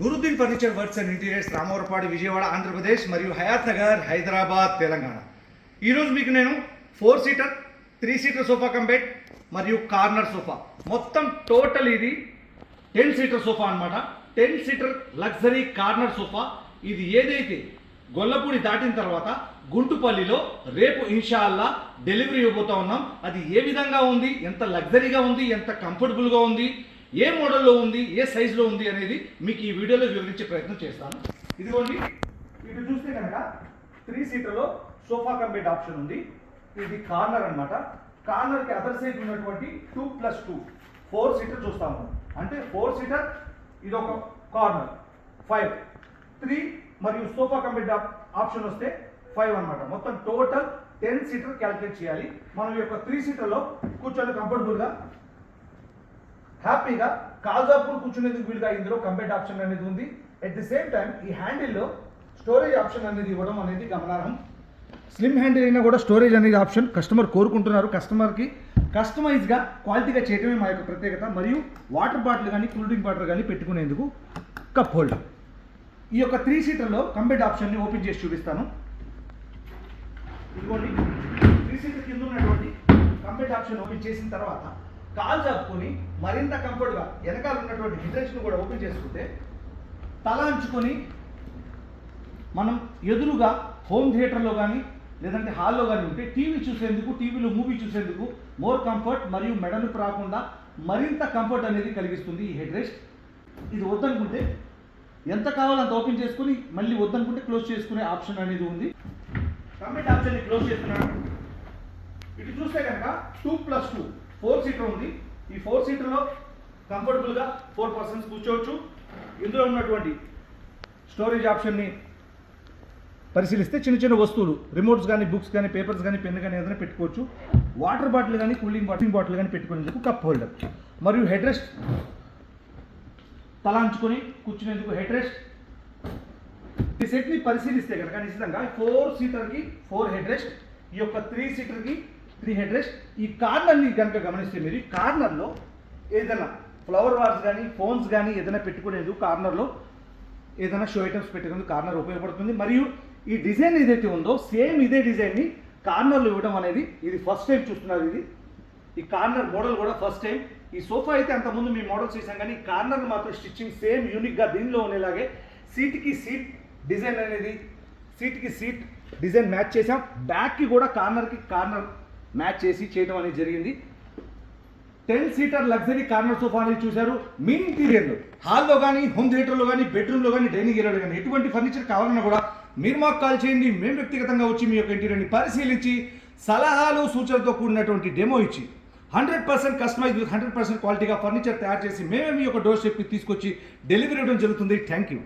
గురుదీన్ furniture works and interiors, Ramavarapadu, Vijayawada, Andhra Pradesh మరియు హయాత్ నగర్, హైదరాబాద్, తెలంగాణ. ఈరోజు మీకు నేను 4 seater 3 seater sofa cum bed మరియు కార్నర్ సోఫా, మొత్తం టోటల్ ఇది 10 సీటర్ సోఫా అనమాట. 10 సీటర్ లగ్జరీ కార్నర్ సోఫా. ఇది ఏదైతే గొల్లపూడి దాటిన తర్వాత గుంటుపల్లిలో రేపు ఇన్షాల్లా డెలివరీ ఇవ్వబోతా ఉన్నాం. అది ఏ విధంగా ఉంది, ఎంత లగ్జరీగా ఉంది, ఎంత కంఫర్టబుల్గా ఉంది, ఏ మోడల్లో ఉంది, ఏ సైజులో ఉంది అనేది మీకు ఈ వీడియోలో వివరించే ప్రయత్నం చేస్తాను. ఇదిగోండి, ఇటు చూస్తే కనుక 3 సీటర్లో సోఫా కమ్ బెడ్ ఆప్షన్ ఉంది. ఇది కార్నర్ అనమాట. కార్నర్కి అదర్ సైడ్ ఉన్నటువంటి 2+2 4 సీటర్ చూస్తాము. అంటే 4 సీటర్, ఇది ఒక కార్నర్ 5 3 మరియు సోఫా కమ్ బెడ్ ఆప్షన్ వస్తే 5 అనమాట. మొత్తం టోటల్ 10 సీటర్ క్యాల్కులేట్ చేయాలి. మనం ఈ యొక్క 3 సీటర్లో కూర్చొని కంఫర్టబుల్గా హ్యాపీగా కాల్జాపులు కూర్చునేందుకు వీలుగా ఇందులో కంబెడ్ ఆప్షన్ అనేది ఉంది. అట్ ది సేమ్ టైం ఈ హ్యాండిల్లో స్టోరేజ్ ఆప్షన్ అనేది ఇవ్వడం అనేది గమనార్హం. స్లిమ్ హ్యాండిల్ అయినా కూడా స్టోరేజ్ అనేది ఆప్షన్ కస్టమర్ కోరుకుంటున్నారు. కస్టమర్కి కస్టమైజ్గా క్వాలిటీగా చేయడమే మా యొక్క ప్రత్యేకత. మరియు వాటర్ బాటిల్ కానీ కూల్ డ్రింక్ వాటర్ కానీ పెట్టుకునేందుకు కప్ హోల్డర్. ఈ యొక్క 3 సీటర్లో కంబెడ్ ఆప్షన్ని ఓపెన్ చేసి చూపిస్తాను. ఇదిగోండి, 3 సీటర్ కింద ఉన్నటువంటి కంబెడ్ ఆప్షన్ ఓపెన్ చేసిన తర్వాత కాలు చాపుకొని మరింత కంఫర్ట్గా వెనకాల ఉన్నటువంటి హెడ్రెస్ట్ను కూడా ఓపెన్ చేసుకుంటే తల అంచుకొని మనం ఎదురుగా హోమ్ థియేటర్లో కానీ లేదంటే హాల్లో కానీ ఉంటే టీవీ చూసేందుకు, టీవీలో మూవీ చూసేందుకు మోర్ కంఫర్ట్ మరియు మెడనొప్పి రాకుండా మరింత కంఫర్ట్ అనేది కలిగిస్తుంది ఈ హెడ్ రెస్ట్. ఇది వద్దనుకుంటే ఎంత కావాలో అంత ఓపెన్ చేసుకుని మళ్ళీ వద్దనుకుంటే క్లోజ్ చేసుకునే ఆప్షన్ అనేది ఉంది. కంబెడ్ ఆప్షన్ని క్లోజ్ చేస్తున్నాను. ఇటు చూస్తే కనుక 2+2 4 సీటర్ ఉంది. ఈ 4 సీటర్లో కంఫర్టబుల్గా 4 పర్సన్స్ కూర్చోవచ్చు. ఇందులో ఉన్నటువంటి స్టోరేజ్ ఆప్షన్ని పరిశీలిస్తే చిన్న చిన్న వస్తువులు, రిమోట్స్ కానీ, బుక్స్ కానీ, పేపర్స్ కానీ, పెన్ కానీ ఏదైనా పెట్టుకోవచ్చు. వాటర్ బాటిల్ కానీ, కూలింగ్ బాటిల్ కానీ పెట్టుకునేందుకు కప్ హోల్డర్ మరియు హెడ్ రెస్ట్, తల అంచుకొని కూర్చునేందుకు హెడ్ రెస్ట్. ఈ సెట్ని పరిశీలిస్తే కనుక నిశ్చితంగా 4 సీటర్కి 4 హెడ్ రెస్ట్, ఈ యొక్క 3 సీటర్కి 3 హెడ్ రెస్ట్. ఈ కార్నర్ని కనుక గమనిస్తే మీరు ఈ కార్నర్లో ఏదైనా ఫ్లవర్ వార్స్ కానీ, ఫోన్స్ కానీ ఏదైనా పెట్టుకునేందుకు కార్నర్లో ఏదైనా షో ఐటమ్స్ పెట్టుకునేందుకు కార్నర్ ఉపయోగపడుతుంది. మరియు ఈ డిజైన్ ఏదైతే ఉందో సేమ్ ఇదే డిజైన్ని కార్నర్లో ఇవ్వడం అనేది ఇది ఫస్ట్ టైం చూస్తున్నారు. ఈ కార్నర్ మోడల్ కూడా ఫస్ట్ టైం. ఈ సోఫా అయితే అంతకుముందు మీ మోడల్స్ చేసాం, కానీ ఈ కార్నర్ మాత్రం స్టిచ్చింగ్ సేమ్ యూనిక్గా దీనిలో ఉండేలాగే సీట్కి సీట్ డిజైన్ అనేది, సీట్కి సీట్ డిజైన్ మ్యాచ్ చేసాం. బ్యాక్కి కూడా కార్నర్కి కార్నర్ మ్యాచ్ చేసి చేయడం అనేది జరిగింది. 10 సీటర్ లగ్జరీ కార్నర్ సోఫా అనేది చూశారు. మీ ఇంటీరియర్లో హాల్లో కానీ, హోమ్ థియేటర్లో కానీ, బెడ్రూమ్లో కానీ, డైనింగ్ ఏరియాలో కానీ ఎటువంటి ఫర్నిచర్ కావాలన్నా కూడా మీరు మాకు కాల్ చేయండి. మేము వ్యక్తిగతంగా వచ్చి మీ యొక్క ఇంటీరియర్ని పరిశీలించి సలహాలు సూచనలతో కూడినటువంటి డెమో ఇచ్చి 100% కస్టమైజ్ విత్ 100% క్వాలిటీగా ఫర్నిచర్ తయారు చేసి మేమే మీ యొక్క డోర్ స్టెప్కి తీసుకొచ్చి డెలివరీ ఇవ్వడం జరుగుతుంది. Thank you.